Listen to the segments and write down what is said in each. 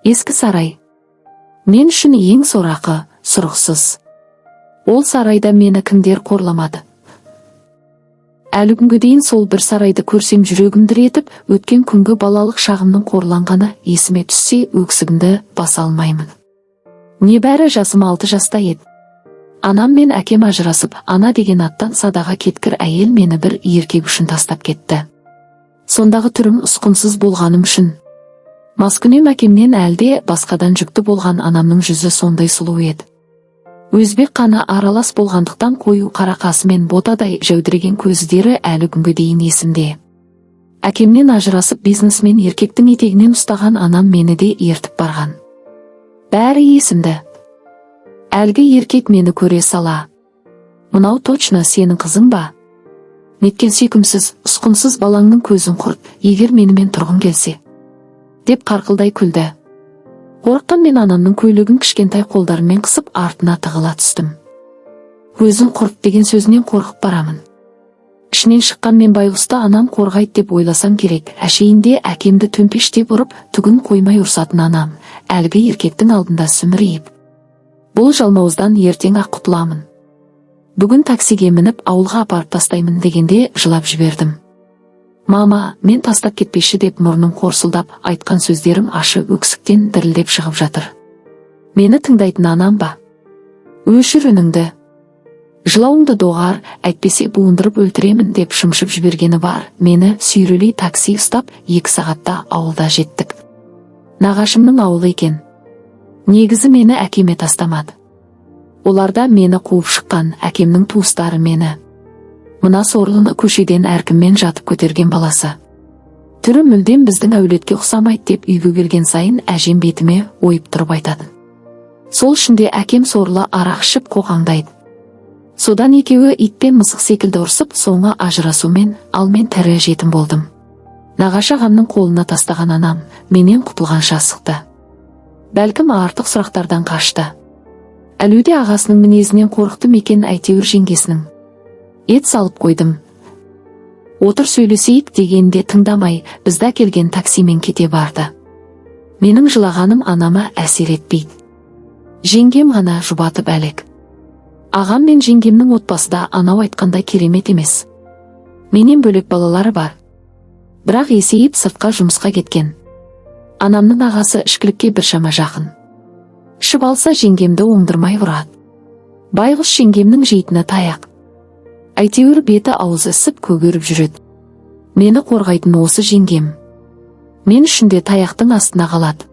Ескі сарай. Мен үшін ең сорақы, сұрықсыз. Ол сарайда мені кімдер қорламады. Әлі күнге дейін сол бір сарайды көрсем жүрегім дір етіп, өткен күнгі балалық шағымның қорланғаны есіме түссе өксігімді баса алмаймын. Небәрі жасым 6 жаста еді. Анам мен әкем ажырасып, ана деген аттан садаға кеткір әйел мені бір еркек үшін тастап кетті. Сондағы түрім ұсқынсыз болғаным үшін. Маскүнем әкемнен әлде басқадан жүкті болған анамның жүзі сондай сұлу еді. Өзбек қаны аралас болғандықтан қою қара қасы мен ботадай жәудіреген көздері әлі күнге дейін есімде. Әкемнен ажырасып бизнесмен еркектің етегінен ұстаған анам мені де ертіп барған. Бәрі есімді. Әлгі еркек мені көре сала: "Мынау точно сенің қызың ба? Неткен сүйкімсіз, ұсқынсыз балаңның көзін құрт, егер менімен тұрғың келсе", деп қарқылдай күлді. Қорыққан мен анамның көйлегін кішкентай қолдарымен қысып артына тығыла түстім. Көзін құрт деген сөзінен қорқып барамын. Ішінен шыққан мен байғұсты анам қорғайды деп ойласам керек. Әшейінде әкемді төмпештеп ұрып, түгін қоймай ұрсатын анам, әлгі еркектің алдында сүмірейіп: "Бұл жалмауыздан ертең ақ құтыламын. Бүгін таксиге мініп ауылға апарып тастаймын" дегенде жылап жібердім. "Мама, мен тастап кетпеші" деп мұрным қорсылдап, айтқан сөздерім ашы өксіктен дірілдеп шығып жатыр. Мені тыңдайтын анам ба? "Өшір үніңді. Жылауыңды доғар, әйтпесе буындырып өлтіремін" деп шымшып жібергені бар. Мені сүйрелей такси ұстап 2 сағатта ауылда жеттік. Нағашымның ауылы екен. Негізі мені әкеме тастамады. Оларда мені қуып шыққан әкемнің туыстары мені. Мына сорлыны көшеден әркіммен жатып көтерген баласы. Түрі мүлдем біздің әулетке ұқсамайды деп үйге келген сайын әжем бетіме ойып тұрып айтады. Сол үшінде әкем сорлы арақ ішіп қоқаңдайды. Содан екеуі ит пен мысық секілді ұрсып, соңы ажырасумен, ал мен тірі жетім болдым. Нағашы ағамның қолына тастаған анам менен құтылғанша асықты. Бәлкім артық сұрақтардан қашты. Әлуде ағасының мінезінен қорықты мекен, әйтеуір жеңгесінің. Ет салып қойдым. Отыр сөйлесейік дегенде тыңдамай, бізді келген таксимен кете барды. Менің жылағаным анама әсер етпейді. Жеңгем ғана жұбатып әлек. Ағам мен жеңгемнің отбасы да анау айтқандай керемет емес. Менен бөлек балалары бар. Бірақ есейіп сыртқа жұмысқа кеткен. Анамның ағасы ішкілікке біршама жақын. Ішіп алса жеңгемді оңдырмай ұрады. Байғұс жеңгемнің жейтіні таяқ. Әйтеуір беті аузы ісіп көгеріп жүреді. Мені қорғайтын осы жеңгем. Мен үшін де таяқтың астына қалады.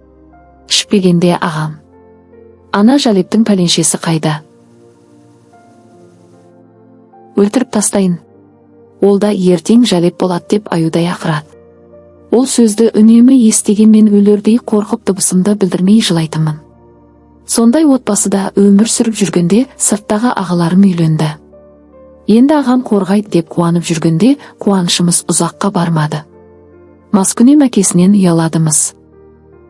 Ішпегенде ағам: "Ана Жалептің пәленшесі қайда? Өлтіріп тастайын. Ол да ертең Жалеп болады" деп аюдай ақырады. Ол сөзді үнемі естіген мен өлердей қорқып дыбысымды білдірмей жылайтынмын. Сондай отбасыда өмір сүріп жүргенде сырттағы ағаларым үйленді. Енді ағам қорғайды деп қуанып жүргенде қуанышымыз ұзаққа бармады. Маскүнем әкесінен ұяладымыз.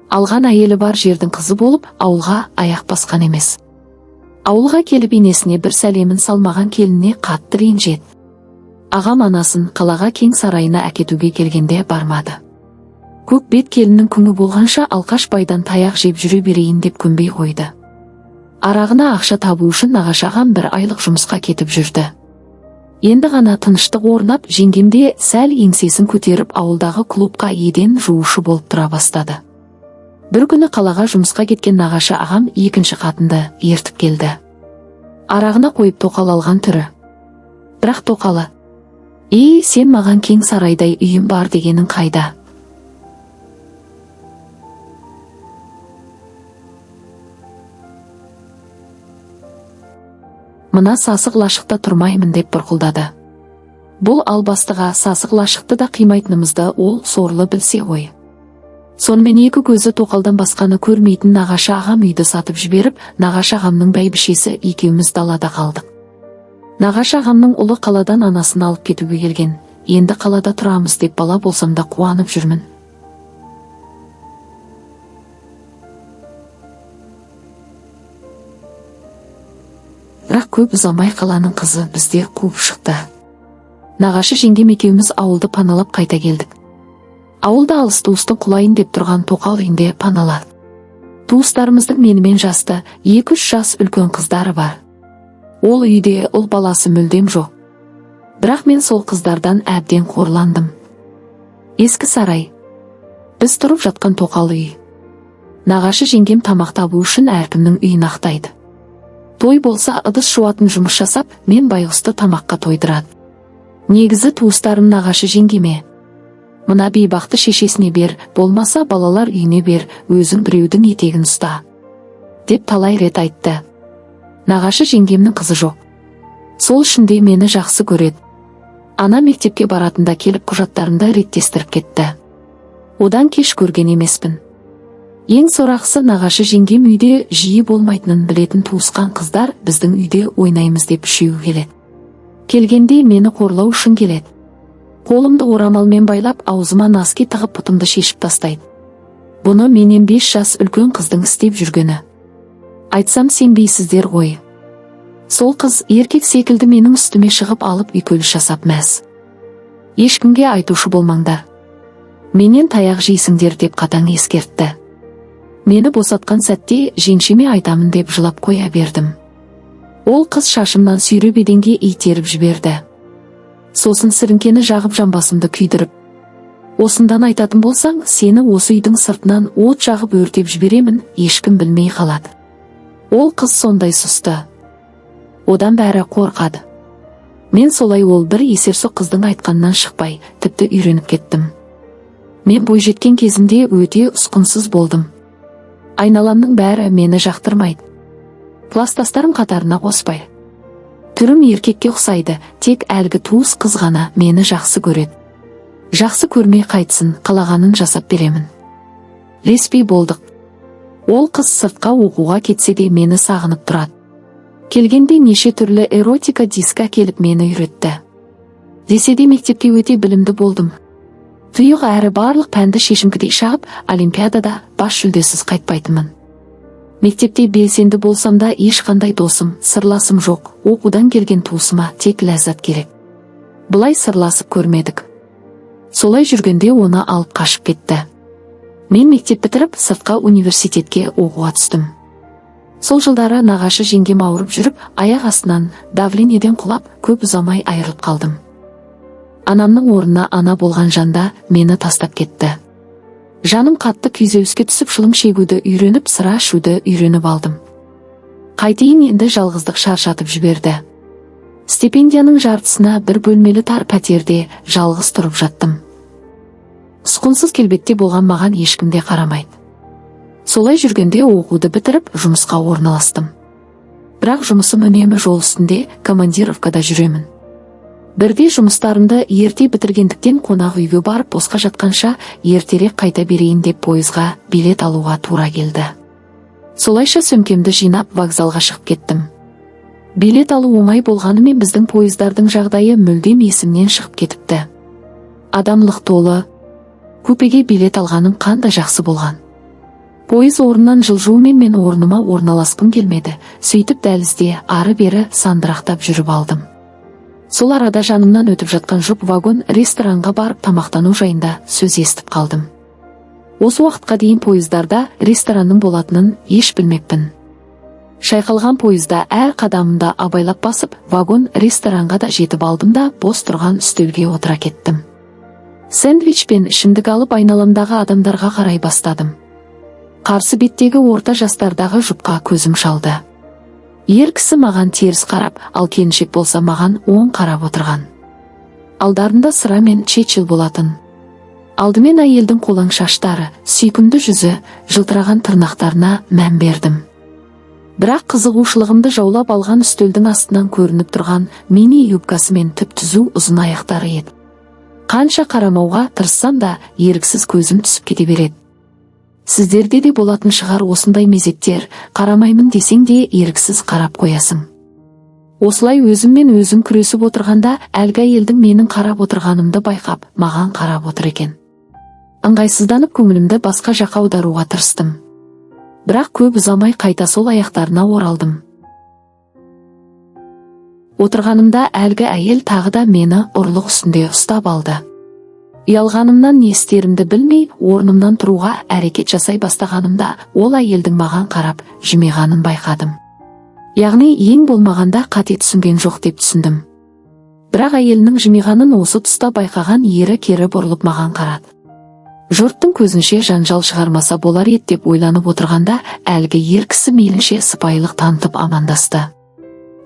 Алған әйелі бар жердің қызы болып, ауылға аяқ басқан емес. Ауылға келіп енесіне бір сәлемін салмаған келініне қатты ренжеді. Ағам анасын қалаға кең сарайына әкетуге келгенде бармады. Көк бет келіннің күні болғанша алқаш байдан таяқ жеп жүре берейін деп көнбей қойды. Арағына ақша табу үшін нағашы ағам 1 айлық жұмысқа кетіп жүрді. Енді ғана тыныштық орнап, жеңгемде сәл еңсесін көтеріп ауылдағы клубқа еден жуушы болып тұра бастады. Бір күні қалаға жұмысқа кеткен нағашы ағам 2-ші қатынды ертіп келді. Арағына қойып тоқал алған түрі. Бірақ тоқалы: сен маған кең сарайдай үйім бар дегенің қайда?" "Мына сасық лашықта тұрмаймын" деп бұрқылдады. Бұл албастыға сасық лашықты да қимайтынымызды ол сорлы білсе ғой. Сонымен 2 көзі тоқалдан басқаны көрмейтін нағашы ағам үйді сатып жіберіп, нағашы ағамның бәйбішесі екеуміз далада қалдық. Нағашы ағамның ұлы қаладан анасын алып кетуге келген. Енді қалада тұрамыз деп бала болсам да қуанып жүрмін. Бірақ көп ұзамай қаланың қызы бізде қуып шықты. Нағашы жеңгем екеуміз ауылды паналап қайта келдік. Ауылда алыс туыстың құлайын деп тұрған тоқал үйінде паналады. Туыстарымыздың менімен жасты 2-3 жас үлкен қыздары бар. Ол үйде ұл баласы мүлдем жоқ. Бірақ мен сол қыздардан әбден қорландым. Ескі сарай. Біз тұрып жатқан тоқалы үй. Нағашы жеңгем тамақ табу үшін әркімнің үйін ақтайды. Той болса ыдыс жуатын жұмыс жасап, мен байғұсты тамаққа тойдырады. Негізі туыстарым нағашы жеңгеме: мына бейбақты шешесіне бер, болмаса балалар үйіне бер, өзің біреудің етегін ұста, деп талай рет айтты. Нағашы жеңгемнің қызы жоқ. Сол үшін де мені жақсы көреді. Ана мектепке баратында келіп құжаттарында реттестіріп кетті. Одан кеш көрген емеспін. Ең сорақысы, нағашы жеңгем үйде жиі болмайтынын білетін туысқан қыздар біздің үйде ойнаймыз деп үшеуі келеді. Келгенде мені қорлау үшін келеді. Қолымды орамалмен байлап, аузыма носки тығып бұтымды шешіп тастайды. Бұны менен 5 жас үлкен қыздың істеп жүргені. Айтсам сенбейсіздер ғой. Сол қыз еркек секілді менің үстіме шығып алып үйкеліс жасап мәз. Ешкімге айтушы болмаңдар, менен таяқ жейсіңдер деп қатаң ескертті. Мені босатқан сәтте жеңшеме айтамын деп жылап қоя бердім. Ол қыз шашымнан сүйреп еденге итеріп жіберді. Сосын сіріңкені жағып жамбасымды күйдіріп: осындан айтатын болсаң, сені осы үйдің сыртынан от жағып өртеп жіберемін, ешкім білмей қалады. Ол қыз сондай сұсты. Одан бәрі қорқады. Мен солай ол бір есерсоқ қыздың айтқанынан шықпай, тіпті үйреніп кеттім. Мен бойжеткен кезімде өте ұсқынсыз болдым. Айналамның бәрі мені жақтырмайды. Кластастарым қатарына қоспай. Түрім еркекке ұқсайды, тек әлгі туыс қыз ғана мені жақсы көреді. Жақсы көрмей қайтсын, қалағанын жасап беремін. Респей болдық. Ол қыз сыртқа оқуға кетсе де мені сағынып тұрады. Келгенде неше түрлі эротика дискі келіп мені үйретті. Десе де мектепке өте білімді болдым. Тұйық әрі барлық пәнді шешіңкідей шағып, олимпиадада бас жүлдесіз қайтпайтынмын. Мектепте белсенді болсам да ешқандай досым, сырласым жоқ. Оқудан келген туысыма тек ләззат керек. Бұлай сырласып көрмедік. Солай жүргенде оны алып қашып кетті. Мен мектеп бітіріп, сыртқа университетке оқуға түстім. Сол жылдары нағашы жеңгем ауырып жүріп, аяқ астынан давлениеден құлап, көп ұзамай айырылып қалдым. Анамның орнына ана болған жанда мені тастап кетті. Жаным қатты күйзеліске түсіп, шылым шегуді үйреніп, сыра ішуді үйреніп алдым. Қайтейін, енді жалғыздық шаршатып жіберді. Стипендияның жартысына бір бөлмелі тар пәтерде жалғыз тұрып жаттым. Сұқынсыз келбетте болған маған ешкімде қарамайды. Солай жүргенде оқуды бітіріп, жұмысқа орналастым. Бірақ жұмысым үнемі жол үстінде, командировкада жүремін. Бірде жұмыстарымды ерте бітіргендіктен қонақ үйге барып, босқа жатқанша ертерек қайта берейін деп пойызға билет алуға тура келді. Солайша сөмкемді жинап вокзалға шығып кеттім. Билет алу оңай болғанымен біздің пойыздардың жағдайы мүлдем есімнен шығып кетіпті. Адамлық толы. Купеге билет алғаным қандай жақсы болған. Пойыз орнынан жылжуымен мен орныма орналасқым келмеді. Сөйтіп дәлізде ары-бері сандырақтап жүріп алдым. Сол арада жанымнан өтіп жатқан жұп вагон ресторанға барып тамақтану жайында сөз естіп қалдым. Осы уақытқа дейін пойыздарда ресторанның болатынын еш білмеппін. Шайқалған пойызда әр қадамында абайлап басып, вагон ресторанға да жетіп алдым да бос тұрған үстелге отыра кеттім. Сэндвич пен ішімдік алып айналамдағы адамдарға қарай бастадым. Қарсы беттегі орта жастардағы жұпқа көзім шалды. Ер кісі маған теріс қарап, ал келіншек болса маған оң қарап отырған. Алдарында сыра мен чечил болатын. Алдымен әйелдің қолаң шаштары, сүйкімді жүзі, жылтыраған тырнақтарына мән бердім. Бірақ қызығушылығымды жаулап алған үстелдің астынан көрініп тұрған мини юбкасы мен түп-түзу ұзын аяқтары еді. Қанша қарамауға тырыссам да еріксіз көзім түсіп кете береді. Сіздерде де болатын шығар осындай мезеттер, қарамаймын десең де еріксіз қарап қоясың. Осылай өзіммен өзім күресіп отырғанда, әлгі әйелдің менің қарап отырғанымды байқап, маған қарап отыр екен. Ыңғайсызданып көңілімді басқа жаққа аударуға тырыстым. Бірақ көп ұзамай қайта сол аяқтарына оралдым. Отырғанымда әлгі әйел тағы да мені ұрлық үстінде ұстап алды. Ұялғанымнан не істерімді білмей, орнымнан тұруға әрекет жасай бастағанымда, ол әйелдің маған қарап жымиғанын байқадым. Яғни ең болмағанда қате түсінген жоқ деп түсіндім. Бірақ әйелінің жымиғанын осы тұста байқаған ері кері бұрылып маған қарады. Жұрттың көзінше жанжал шығармаса болар еді деп ойланып отырғанда, әлгі ер кісі мейлінше сыпайылық танытып амандасты.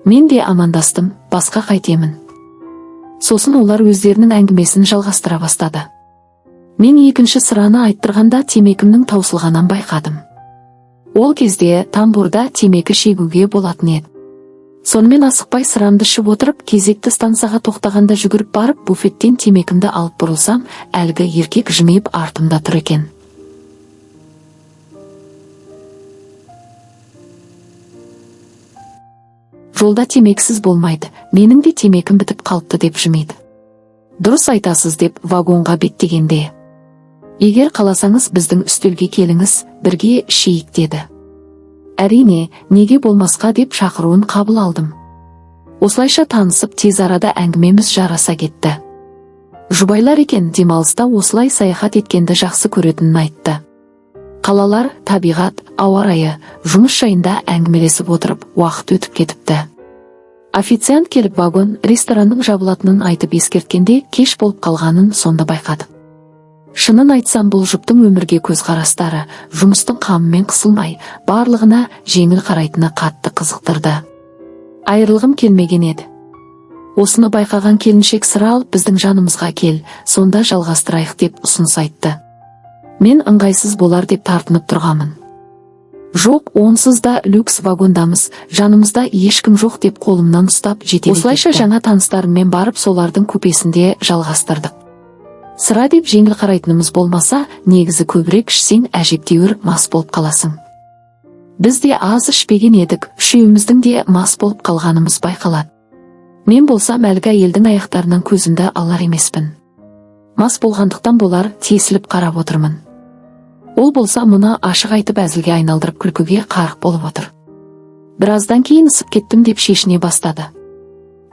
Мен де амандастым, басқа қайтемін. Сосын олар өздерінің әңгімесін жалғастыра бастады. Мен екінші сыраны айттырғанда темекімнің таусылғанын байқадым. Ол кезде тамбурда темекі шегуге болатын еді. Сонымен асықпай сырамды ішіп отырып, кезекті станцияға тоқтағанда жүгіріп барып, буфеттен темекімді алып бұрылсам, әлгі еркек жымиып артымда тұр екен. Жолда темексіз болмайды, менің де темекім бітіп қалыпты деп жымиды. Дұрыс айтасыз деп вагонға беттегенде. Егер қаласаңыз біздің үстелге келіңіз, бірге ішейік деді. Әрине, неге болмасқа деп шақыруын қабыл алдым. Осылайша танысып тез арада әңгімеміз жараса кетті. Жұбайлар екен, демалыста осылай саяхат еткенді жақсы көретінін айтты. Қалалар, табиғат, ауа райы, жұмыс жайында әңгімелесіп отырып, уақыт өтіп кетіпті. Официант келіп вагон, ресторанның жабылатынын айтып ескерткенде кеш болып қалғанын сонда байқадым. Шынын айтсам, бұл жұптың өмірге көзқарастары, жұмыстың қамымен қысылмай, барлығына жеңіл қарайтыны қатты қызықтырды. Айырылғым келмеген еді. Осыны байқаған келіншек сыра алып біздің жанымызға кел, сонда жалғастырайық деп ұсыныс айтты. Мен ыңғайсыз болар деп тартынып тұрғамын. Жоқ, онсыз да люкс вагондамыз, жанымызда ешкім жоқ деп қолымнан ұстап жетелей кетті. Осылайша жаңа таныстарыммен барып солардың купесінде жалғастырдық. Сыра деп жеңіл қарайтынымыз болмаса, негізі көбірек ішсең әжептәуір мас болып қаласың. Біз де аз ішпеген едік, үшеуміздің де мас болып қалғанымыз байқалады. Мен болсам әлгі әйелдің аяқтарынан көзімді алар емеспін. Мас болғандықтан болар, тесіліп қарап отырмын. Ол болса мұны ашық айтып әзілге айналдырып күлкіге қарық болып отыр. Біраздан кейін ысып кеттім деп шешіне бастады.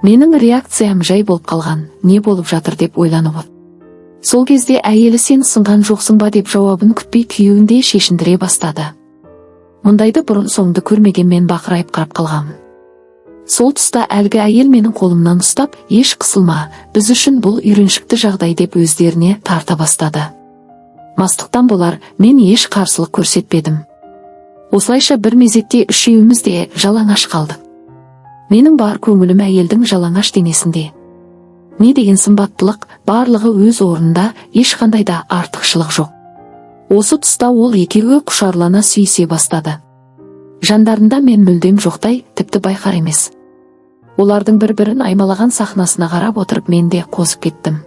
Менің реакциям жай болып қалған, не болып жатыр деп ойланып отыр. Сол кезде әйелі сен сынған жоқсың ба деп жауабын күтпей күйеуінде шешіндіре бастады. Мұндайды бұрын соңды көрмеген мен бақырайып қарап қалғанмын. Сол тұста әлгі әйел менің қолымнан ұстап, еш қысылма, біз үшін бұл үйреншікті жағдай деп өздеріне тарта бастады. Мастықтан болар, мен еш қарсылық көрсетпедім. Осылайша бір мезетте үшеуміз де жалаңаш қалдық. Менің бар көңілім әйелдің жалаңаш денесінде. Не деген сымбаттылық, барлығы өз орнында, ешқандай да артықшылық жоқ. Осы тұста ол екеуі құшарлана сүйісе бастады. Жандарында мен мүлдем жоқтай, тіпті байқар емес. Олардың бір-бірін аймалаған сахнасына қарап отырып мен де қозып кеттім.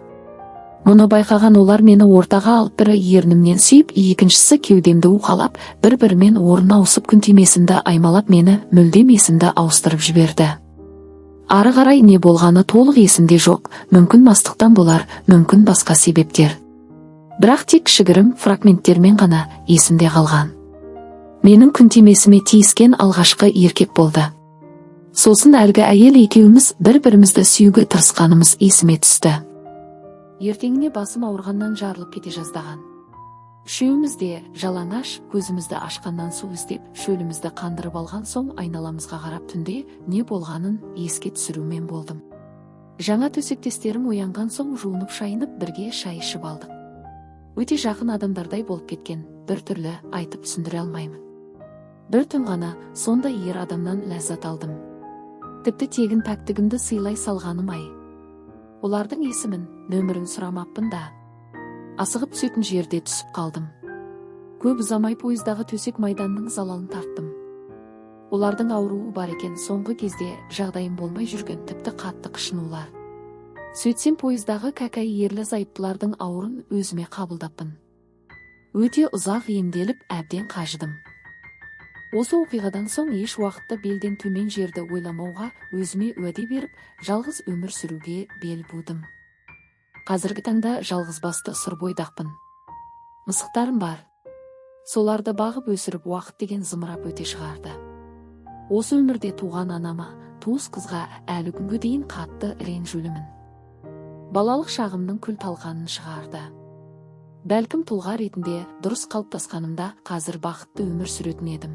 Мұны байқаған олар мені ортаға алып, бірі ернімнен сүйіп, екіншісі кеудемді уқалап, бір-бірімен орын ауысып күн тимесімді аймалап мені мүлдем есімді ауыстырып жіберді. Ары қарай не болғаны толық есімде жоқ, мүмкін мастықтан болар, мүмкін басқа себептер. Бірақ тек кішігірім фрагменттермен ғана есімде қалған. Менің күн тимесіме тиіскен алғашқы еркек болды. Сосын әлгі әйел екеуміз бір-бірімізді сүюге тырысқанымыз есіме түсті. Ертеңіне басым ауырғаннан жарылып кете жаздаған. Үшеуміз де жалаңаш, көзімізді ашқаннан су іздеп, шөлімізді қандырып алған соң айналамызға қарап түнде не болғанын еске түсірумен болдым. Жаңа төсектестерім оянған соң жуынып шайынып бірге шай ішіп алдық. Өте жақын адамдардай болып кеткен, бір түрлі айтып түсіндіре алмаймын. Бір түн ғана сондай ер адамнан ләззат алдым. Тіпті тегін пәктігімді сыйлай салғаным ай. Олардың есімін, нөмірін сұрамаппын да. Асығып түсетін жерде түсіп қалдым. Көп ұзамай пойыздағы төсек майданның залалын тарттым. Олардың ауруы бар екен, соңғы кезде жағдайым болмай жүрген, тіпті қатты қышынулар. Сөйтсем пойыздағы кәкәй ерлі зайыптылардың ауырын өзіме қабылдаппын. Өте ұзақ емделіп, әбден қажыдым. Осы оқиғадан соң еш уақытта белден төмен жерді ойламауға өзіме уәде беріп, жалғыз өмір сүруге бел будым. Қазіргі таңда жалғыз басты сұр бойдақпын. Мысықтарым бар. Соларды бағып өсіріп уақыт деген зымырап өте шығарды. Осы өмірде туған анама, туыс қызға әлі күнге дейін қатты ренжулімін. балалық шағымның күл талқанын шығарды. Бәлкім тұлға ретінде дұрыс қалыптасқанымда қазір бақытты өмір сүретін едім.